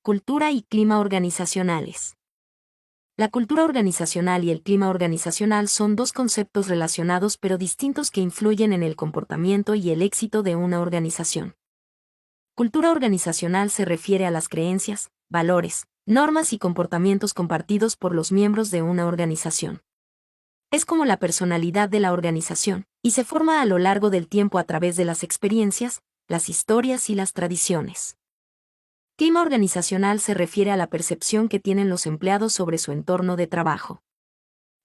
Cultura y clima organizacionales. La cultura organizacional y el clima organizacional son dos conceptos relacionados pero distintos que influyen en el comportamiento y el éxito de una organización. Cultura organizacional se refiere a las creencias, valores, normas y comportamientos compartidos por los miembros de una organización. Es como la personalidad de la organización, y se forma a lo largo del tiempo a través de las experiencias, las historias y las tradiciones. Clima organizacional se refiere a la percepción que tienen los empleados sobre su entorno de trabajo.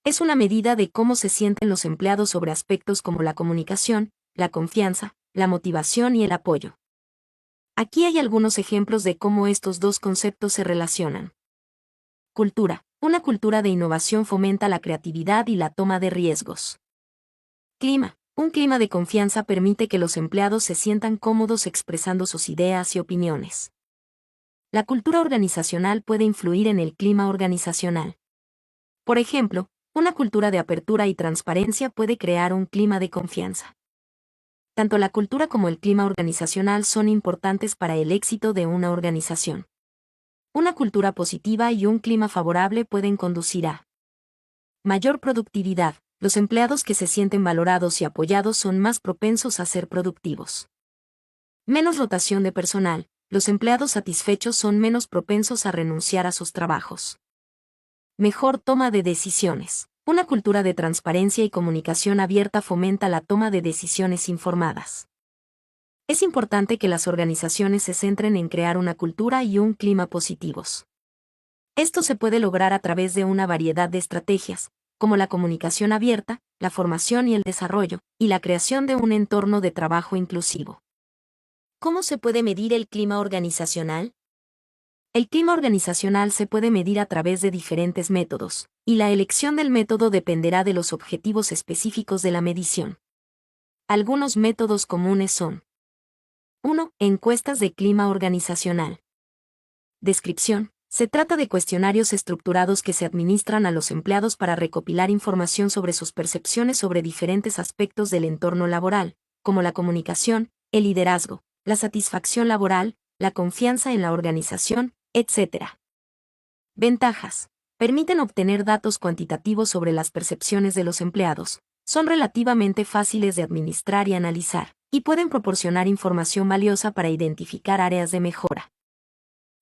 Es una medida de cómo se sienten los empleados sobre aspectos como la comunicación, la confianza, la motivación y el apoyo. Aquí hay algunos ejemplos de cómo estos dos conceptos se relacionan. Cultura. Una cultura de innovación fomenta la creatividad y la toma de riesgos. Clima. Un clima de confianza permite que los empleados se sientan cómodos expresando sus ideas y opiniones. La cultura organizacional puede influir en el clima organizacional. Por ejemplo, una cultura de apertura y transparencia puede crear un clima de confianza. Tanto la cultura como el clima organizacional son importantes para el éxito de una organización. Una cultura positiva y un clima favorable pueden conducir a mayor productividad. Los empleados que se sienten valorados y apoyados son más propensos a ser productivos. Menos rotación de personal. Los empleados satisfechos son menos propensos a renunciar a sus trabajos. Mejor toma de decisiones. Una cultura de transparencia y comunicación abierta fomenta la toma de decisiones informadas. Es importante que las organizaciones se centren en crear una cultura y un clima positivos. Esto se puede lograr a través de una variedad de estrategias, como la comunicación abierta, la formación y el desarrollo, y la creación de un entorno de trabajo inclusivo. ¿Cómo se puede medir el clima organizacional? El clima organizacional se puede medir a través de diferentes métodos, y la elección del método dependerá de los objetivos específicos de la medición. Algunos métodos comunes son: 1. Encuestas de clima organizacional. Descripción. Se trata de cuestionarios estructurados que se administran a los empleados para recopilar información sobre sus percepciones sobre diferentes aspectos del entorno laboral, como la comunicación, el liderazgo, la satisfacción laboral, la confianza en la organización, etc. Ventajas. Permiten obtener datos cuantitativos sobre las percepciones de los empleados, son relativamente fáciles de administrar y analizar, y pueden proporcionar información valiosa para identificar áreas de mejora.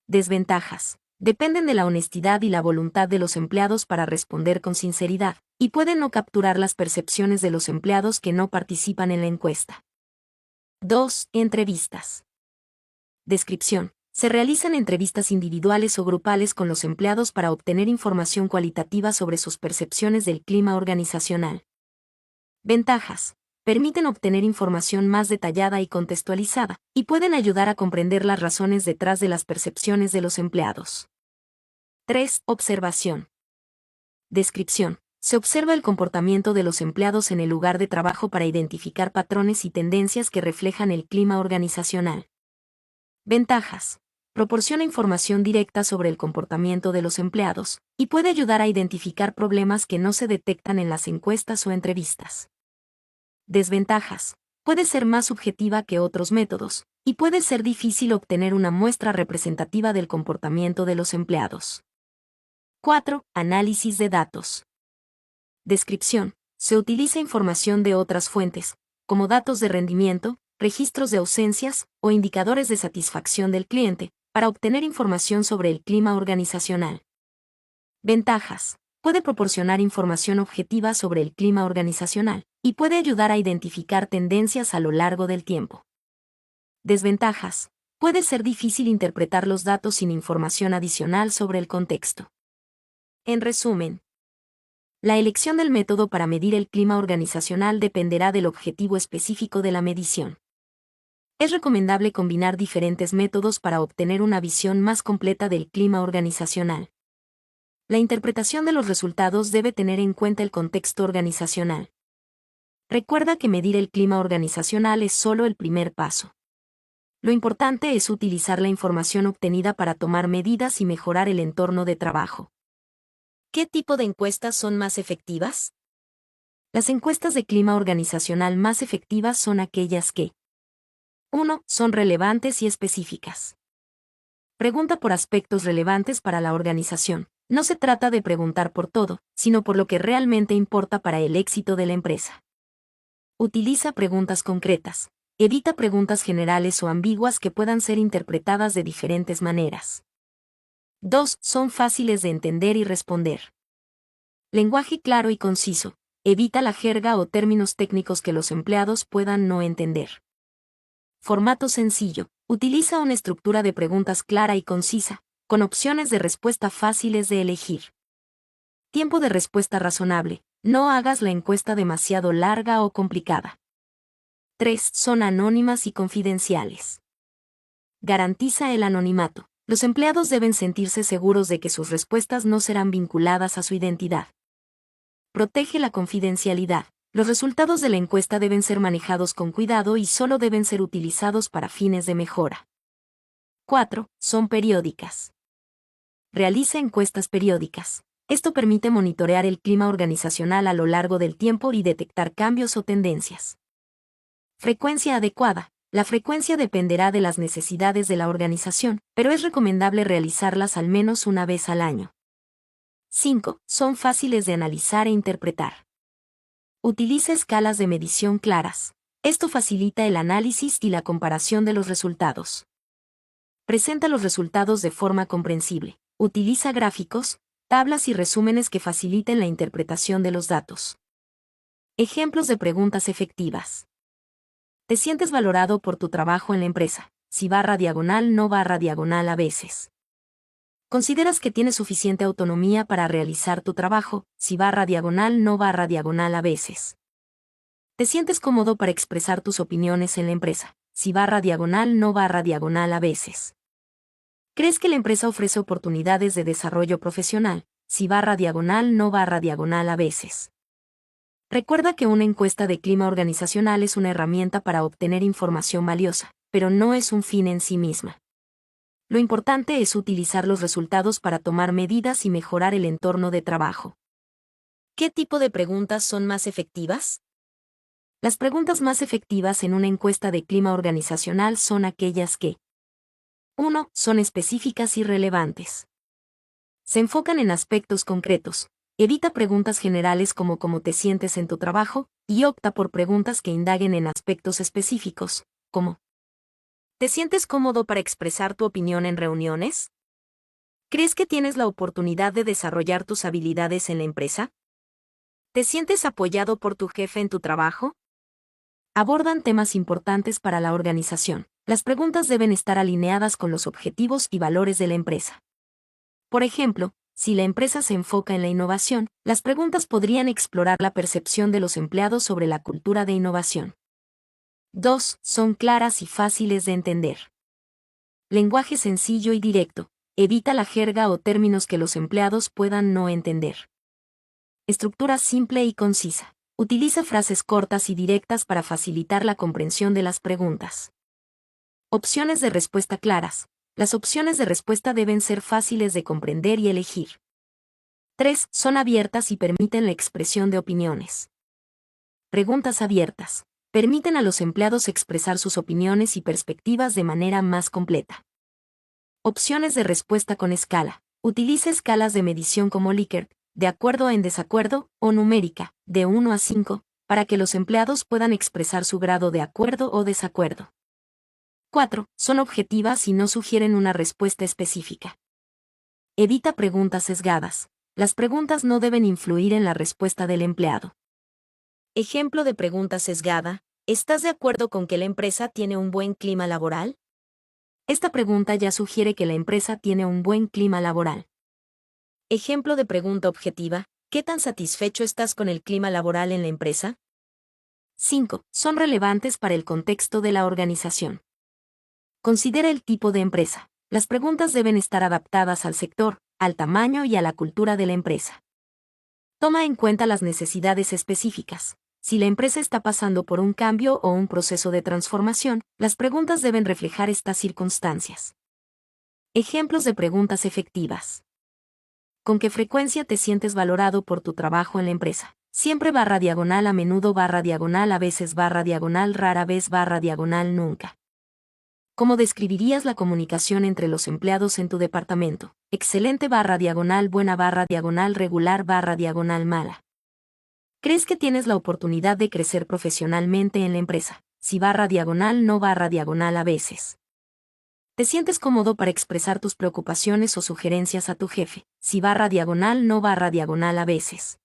Desventajas. Dependen de la honestidad y la voluntad de los empleados para responder con sinceridad, y pueden no capturar las percepciones de los empleados que no participan en la encuesta. 2. Entrevistas. Descripción. Se realizan entrevistas individuales o grupales con los empleados para obtener información cualitativa sobre sus percepciones del clima organizacional. Ventajas. Permiten obtener información más detallada y contextualizada, y pueden ayudar a comprender las razones detrás de las percepciones de los empleados. 3. Observación. Descripción. Se observa el comportamiento de los empleados en el lugar de trabajo para identificar patrones y tendencias que reflejan el clima organizacional. Ventajas. Proporciona información directa sobre el comportamiento de los empleados, y puede ayudar a identificar problemas que no se detectan en las encuestas o entrevistas. Desventajas. Puede ser más subjetiva que otros métodos, y puede ser difícil obtener una muestra representativa del comportamiento de los empleados. 4. Análisis de datos. Descripción. Se utiliza información de otras fuentes, como datos de rendimiento, registros de ausencias o indicadores de satisfacción del cliente, para obtener información sobre el clima organizacional. Ventajas. Puede proporcionar información objetiva sobre el clima organizacional, y puede ayudar a identificar tendencias a lo largo del tiempo. Desventajas. Puede ser difícil interpretar los datos sin información adicional sobre el contexto. En resumen, la elección del método para medir el clima organizacional dependerá del objetivo específico de la medición. Es recomendable combinar diferentes métodos para obtener una visión más completa del clima organizacional. La interpretación de los resultados debe tener en cuenta el contexto organizacional. Recuerda que medir el clima organizacional es solo el primer paso. Lo importante es utilizar la información obtenida para tomar medidas y mejorar el entorno de trabajo. ¿Qué tipo de encuestas son más efectivas? Las encuestas de clima organizacional más efectivas son aquellas que 1. Son relevantes y específicas. Pregunta por aspectos relevantes para la organización. No se trata de preguntar por todo, sino por lo que realmente importa para el éxito de la empresa. Utiliza preguntas concretas. Evita preguntas generales o ambiguas que puedan ser interpretadas de diferentes maneras. 2. Son fáciles de entender y responder. Lenguaje claro y conciso. Evita la jerga o términos técnicos que los empleados puedan no entender. Formato sencillo. Utiliza una estructura de preguntas clara y concisa, con opciones de respuesta fáciles de elegir. Tiempo de respuesta razonable. No hagas la encuesta demasiado larga o complicada. 3. Son anónimas y confidenciales. Garantiza el anonimato. Los empleados deben sentirse seguros de que sus respuestas no serán vinculadas a su identidad. Protege la confidencialidad. Los resultados de la encuesta deben ser manejados con cuidado y solo deben ser utilizados para fines de mejora. 4. Son periódicas. Realiza encuestas periódicas. Esto permite monitorear el clima organizacional a lo largo del tiempo y detectar cambios o tendencias. Frecuencia adecuada. La frecuencia dependerá de las necesidades de la organización, pero es recomendable realizarlas al menos una vez al año. 5. Son fáciles de analizar e interpretar. Utiliza escalas de medición claras. Esto facilita el análisis y la comparación de los resultados. Presenta los resultados de forma comprensible. Utiliza gráficos, tablas y resúmenes que faciliten la interpretación de los datos. Ejemplos de preguntas efectivas. ¿Te sientes valorado por tu trabajo en la empresa? Si // no // a veces. ¿Consideras que tienes suficiente autonomía para realizar tu trabajo? Si // no // a veces. ¿Te sientes cómodo para expresar tus opiniones en la empresa? Si // no // a veces. ¿Crees que la empresa ofrece oportunidades de desarrollo profesional? Si // no // a veces. Recuerda que una encuesta de clima organizacional es una herramienta para obtener información valiosa, pero no es un fin en sí misma. Lo importante es utilizar los resultados para tomar medidas y mejorar el entorno de trabajo. ¿Qué tipo de preguntas son más efectivas? Las preguntas más efectivas en una encuesta de clima organizacional son aquellas que 1. Son específicas y relevantes. Se enfocan en aspectos concretos. Evita preguntas generales como cómo te sientes en tu trabajo, y opta por preguntas que indaguen en aspectos específicos, como ¿te sientes cómodo para expresar tu opinión en reuniones? ¿Crees que tienes la oportunidad de desarrollar tus habilidades en la empresa? ¿Te sientes apoyado por tu jefe en tu trabajo? Abordan temas importantes para la organización. Las preguntas deben estar alineadas con los objetivos y valores de la empresa. Por ejemplo, si la empresa se enfoca en la innovación, las preguntas podrían explorar la percepción de los empleados sobre la cultura de innovación. 2. Son claras y fáciles de entender. Lenguaje sencillo y directo. Evita la jerga o términos que los empleados puedan no entender. Estructura simple y concisa. Utiliza frases cortas y directas para facilitar la comprensión de las preguntas. Opciones de respuesta claras. Las opciones de respuesta deben ser fáciles de comprender y elegir. 3. Son abiertas y permiten la expresión de opiniones. Preguntas abiertas. Permiten a los empleados expresar sus opiniones y perspectivas de manera más completa. Opciones de respuesta con escala. Utiliza escalas de medición como Likert, de acuerdo en desacuerdo, o numérica, de 1 a 5, para que los empleados puedan expresar su grado de acuerdo o desacuerdo. 4. Son objetivas y no sugieren una respuesta específica. Evita preguntas sesgadas. Las preguntas no deben influir en la respuesta del empleado. Ejemplo de pregunta sesgada. ¿Estás de acuerdo con que la empresa tiene un buen clima laboral? Esta pregunta ya sugiere que la empresa tiene un buen clima laboral. Ejemplo de pregunta objetiva. ¿Qué tan satisfecho estás con el clima laboral en la empresa? 5. Son relevantes para el contexto de la organización. Considera el tipo de empresa. Las preguntas deben estar adaptadas al sector, al tamaño y a la cultura de la empresa. Toma en cuenta las necesidades específicas. Si la empresa está pasando por un cambio o un proceso de transformación, las preguntas deben reflejar estas circunstancias. Ejemplos de preguntas efectivas. ¿Con qué frecuencia te sientes valorado por tu trabajo en la empresa? Siempre // a menudo // a veces // rara vez // nunca. ¿Cómo describirías la comunicación entre los empleados en tu departamento? Excelente /, buena /, regular /, mala. ¿Crees que tienes la oportunidad de crecer profesionalmente en la empresa? Sí /, no /, a veces. ¿Te sientes cómodo para expresar tus preocupaciones o sugerencias a tu jefe? Sí /, no /, a veces.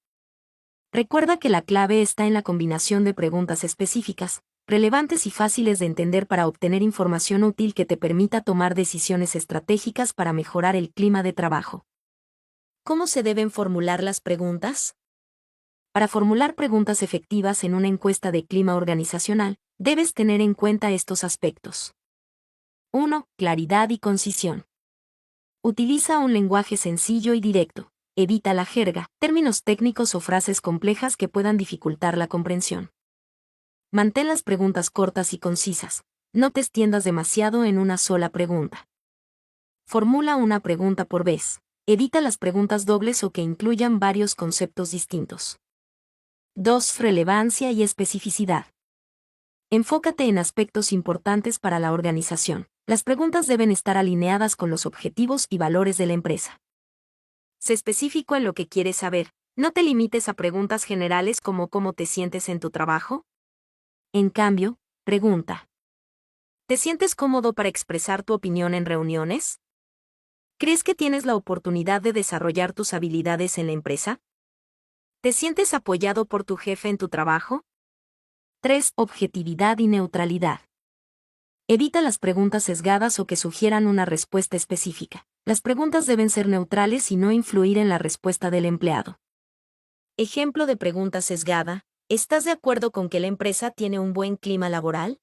Recuerda que la clave está en la combinación de preguntas específicas, relevantes y fáciles de entender para obtener información útil que te permita tomar decisiones estratégicas para mejorar el clima de trabajo. ¿Cómo se deben formular las preguntas? Para formular preguntas efectivas en una encuesta de clima organizacional, debes tener en cuenta estos aspectos. 1. Claridad y concisión. Utiliza un lenguaje sencillo y directo. Evita la jerga, términos técnicos o frases complejas que puedan dificultar la comprensión. Mantén las preguntas cortas y concisas. No te extiendas demasiado en una sola pregunta. Formula una pregunta por vez. Evita las preguntas dobles o que incluyan varios conceptos distintos. 2. Relevancia y especificidad. Enfócate en aspectos importantes para la organización. Las preguntas deben estar alineadas con los objetivos y valores de la empresa. Sé específico en lo que quieres saber. No te limites a preguntas generales como ¿cómo te sientes en tu trabajo? En cambio, pregunta. ¿Te sientes cómodo para expresar tu opinión en reuniones? ¿Crees que tienes la oportunidad de desarrollar tus habilidades en la empresa? ¿Te sientes apoyado por tu jefe en tu trabajo? 3. Objetividad y neutralidad. Evita las preguntas sesgadas o que sugieran una respuesta específica. Las preguntas deben ser neutrales y no influir en la respuesta del empleado. Ejemplo de pregunta sesgada: ¿estás de acuerdo con que la empresa tiene un buen clima laboral?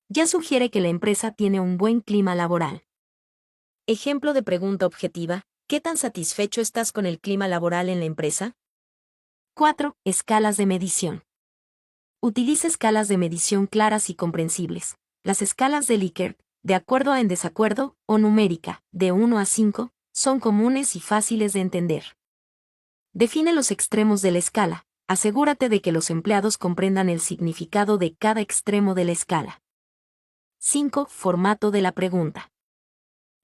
Ya sugiere que la empresa tiene un buen clima laboral. Ejemplo de pregunta objetiva: ¿qué tan satisfecho estás con el clima laboral en la empresa? 4. Escalas de medición. Utiliza escalas de medición claras y comprensibles. Las escalas de Likert, de acuerdo a en desacuerdo, o numérica, de 1 a 5, son comunes y fáciles de entender. Define los extremos de la escala. Asegúrate de que los empleados comprendan el significado de cada extremo de la escala. 5. Formato de la pregunta.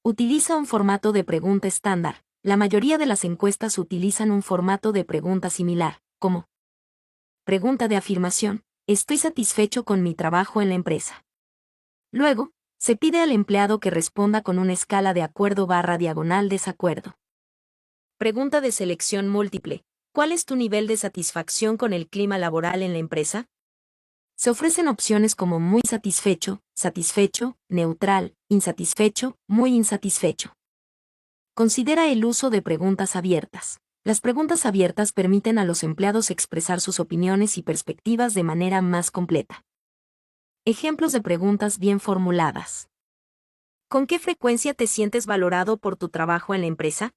Utiliza un formato de pregunta estándar. La mayoría de las encuestas utilizan un formato de pregunta similar, como pregunta de afirmación: ¿estoy satisfecho con mi trabajo en la empresa? Luego, se pide al empleado que responda con una escala de acuerdo / desacuerdo. Pregunta de selección múltiple: ¿cuál es tu nivel de satisfacción con el clima laboral en la empresa? Se ofrecen opciones como muy satisfecho, satisfecho, neutral, insatisfecho, muy insatisfecho. Considera el uso de preguntas abiertas. Las preguntas abiertas permiten a los empleados expresar sus opiniones y perspectivas de manera más completa. Ejemplos de preguntas bien formuladas. ¿Con qué frecuencia te sientes valorado por tu trabajo en la empresa?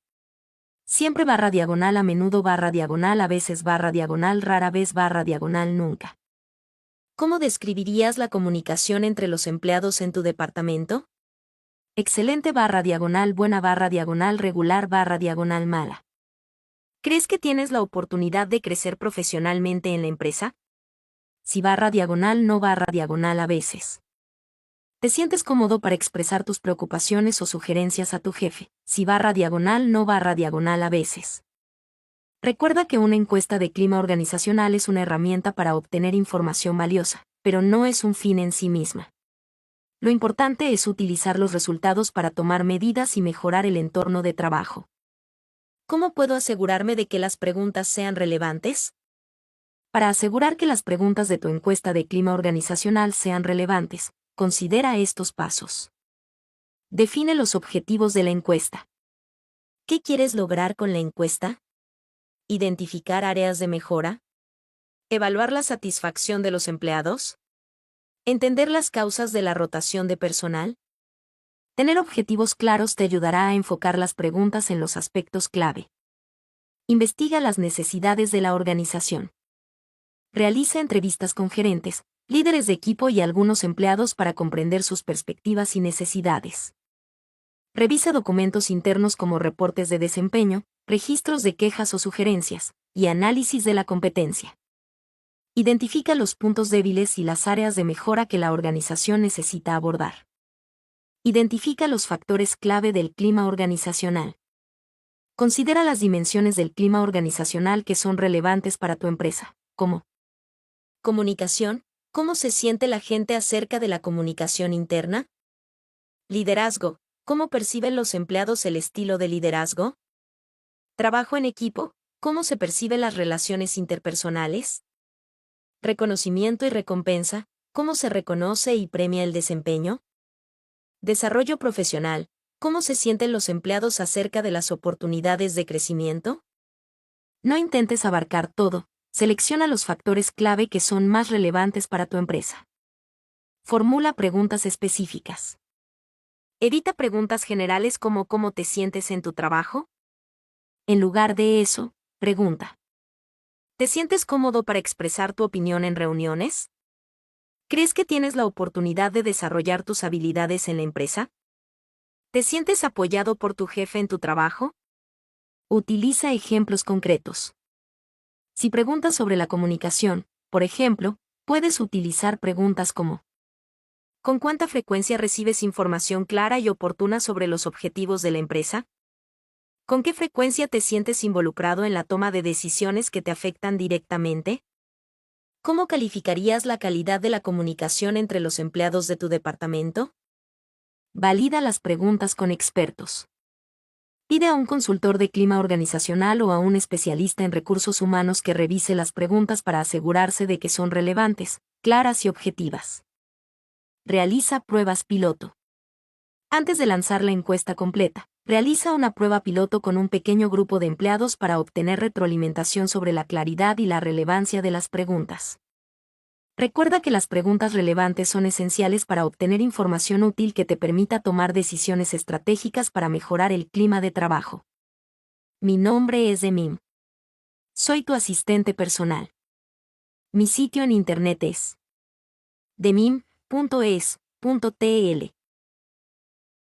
Siempre /, a menudo /, a veces /, rara vez /, nunca. ¿Cómo describirías la comunicación entre los empleados en tu departamento? Excelente buena regular mala. ¿Crees que tienes la oportunidad de crecer profesionalmente en la empresa? Sí /, no /, a veces. ¿Te sientes cómodo para expresar tus preocupaciones o sugerencias a tu jefe? Sí /, no /, a veces. Recuerda que una encuesta de clima organizacional es una herramienta para obtener información valiosa, pero no es un fin en sí misma. Lo importante es utilizar los resultados para tomar medidas y mejorar el entorno de trabajo. ¿Cómo puedo asegurarme de que las preguntas sean relevantes? Para asegurar que las preguntas de tu encuesta de clima organizacional sean relevantes, considera estos pasos. Define los objetivos de la encuesta. ¿Qué quieres lograr con la encuesta? Identificar áreas de mejora. Evaluar la satisfacción de los empleados. Entender las causas de la rotación de personal. Tener objetivos claros te ayudará a enfocar las preguntas en los aspectos clave. Investiga las necesidades de la organización. Realiza entrevistas con gerentes, líderes de equipo y algunos empleados para comprender sus perspectivas y necesidades. Revisa documentos internos como reportes de desempeño, registros de quejas o sugerencias, y análisis de la competencia. Identifica los puntos débiles y las áreas de mejora que la organización necesita abordar. Identifica los factores clave del clima organizacional. Considera las dimensiones del clima organizacional que son relevantes para tu empresa, como comunicación, ¿cómo se siente la gente acerca de la comunicación interna? Liderazgo, ¿cómo perciben los empleados el estilo de liderazgo? Trabajo en equipo, ¿cómo se perciben las relaciones interpersonales? Reconocimiento y recompensa, ¿cómo se reconoce y premia el desempeño? Desarrollo profesional, ¿cómo se sienten los empleados acerca de las oportunidades de crecimiento? No intentes abarcar todo, selecciona los factores clave que son más relevantes para tu empresa. Formula preguntas específicas. Evita preguntas generales como ¿cómo te sientes en tu trabajo? En lugar de eso, pregunta. ¿Te sientes cómodo para expresar tu opinión en reuniones? ¿Crees que tienes la oportunidad de desarrollar tus habilidades en la empresa? ¿Te sientes apoyado por tu jefe en tu trabajo? Utiliza ejemplos concretos. Si preguntas sobre la comunicación, por ejemplo, puedes utilizar preguntas como ¿con cuánta frecuencia recibes información clara y oportuna sobre los objetivos de la empresa? ¿Con qué frecuencia te sientes involucrado en la toma de decisiones que te afectan directamente? ¿Cómo calificarías la calidad de la comunicación entre los empleados de tu departamento? Valida las preguntas con expertos. Pide a un consultor de clima organizacional o a un especialista en recursos humanos que revise las preguntas para asegurarse de que son relevantes, claras y objetivas. Realiza pruebas piloto. Antes de lanzar la encuesta completa, realiza una prueba piloto con un pequeño grupo de empleados para obtener retroalimentación sobre la claridad y la relevancia de las preguntas. Recuerda que las preguntas relevantes son esenciales para obtener información útil que te permita tomar decisiones estratégicas para mejorar el clima de trabajo. Mi nombre es Demim. Soy tu asistente personal. Mi sitio en internet es demim.es.tl.